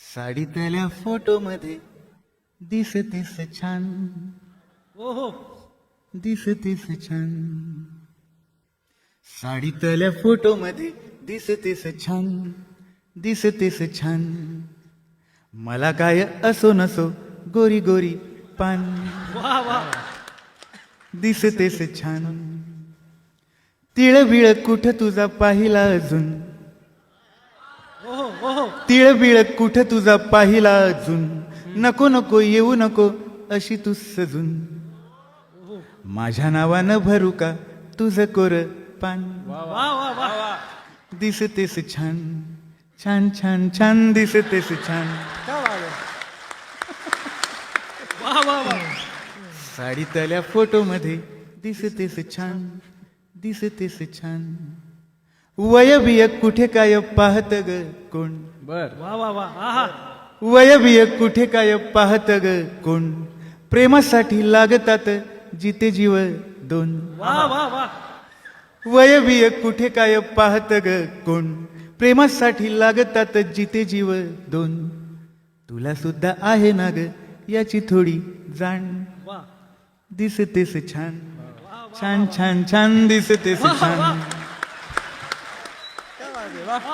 साडीतल्या photo मध्ये दिसतेस छान, ओहो दिसतेस छान. साडीतल्या फोटो मध्ये दिसतेस छान, दिसतेस छान. मला काय असो नसो गोरी गोरी पान, वा वा दिसतेस छान. तिळबिळ कुठं तुझा पाहिला अजून, ओहो ओहो तिळबिळ कुठं तुझा पाहिला अजून. नको नको येऊ नको अशी तू सजून. माझ्या नावानं भरू का तुझं कोर पान, वा वा वा दिसतेस छान छान छान छान, दिसतेस छान. क्या बात है वा वा वा साडीतल्या फोटो मध्ये दिसतेस छान, दिसतेस छान. वय बिय कुठे काय पाहत ग कोण, बर वा वा वा आहा वय बिय कुठे काय पाहत ग कोण. प्रेमासाठी लागतात जिते जीव दोन. वा वा वा वय बिय कुठे काय पाहत ग कोण. प्रेमासाठी लागतात जिते जीव दोन. तुला सुद्धा आहे ना ग याची थोडी जाण, वा दिसतेस छान छान छान छान, दिसतेस छान. क्या बात है वाह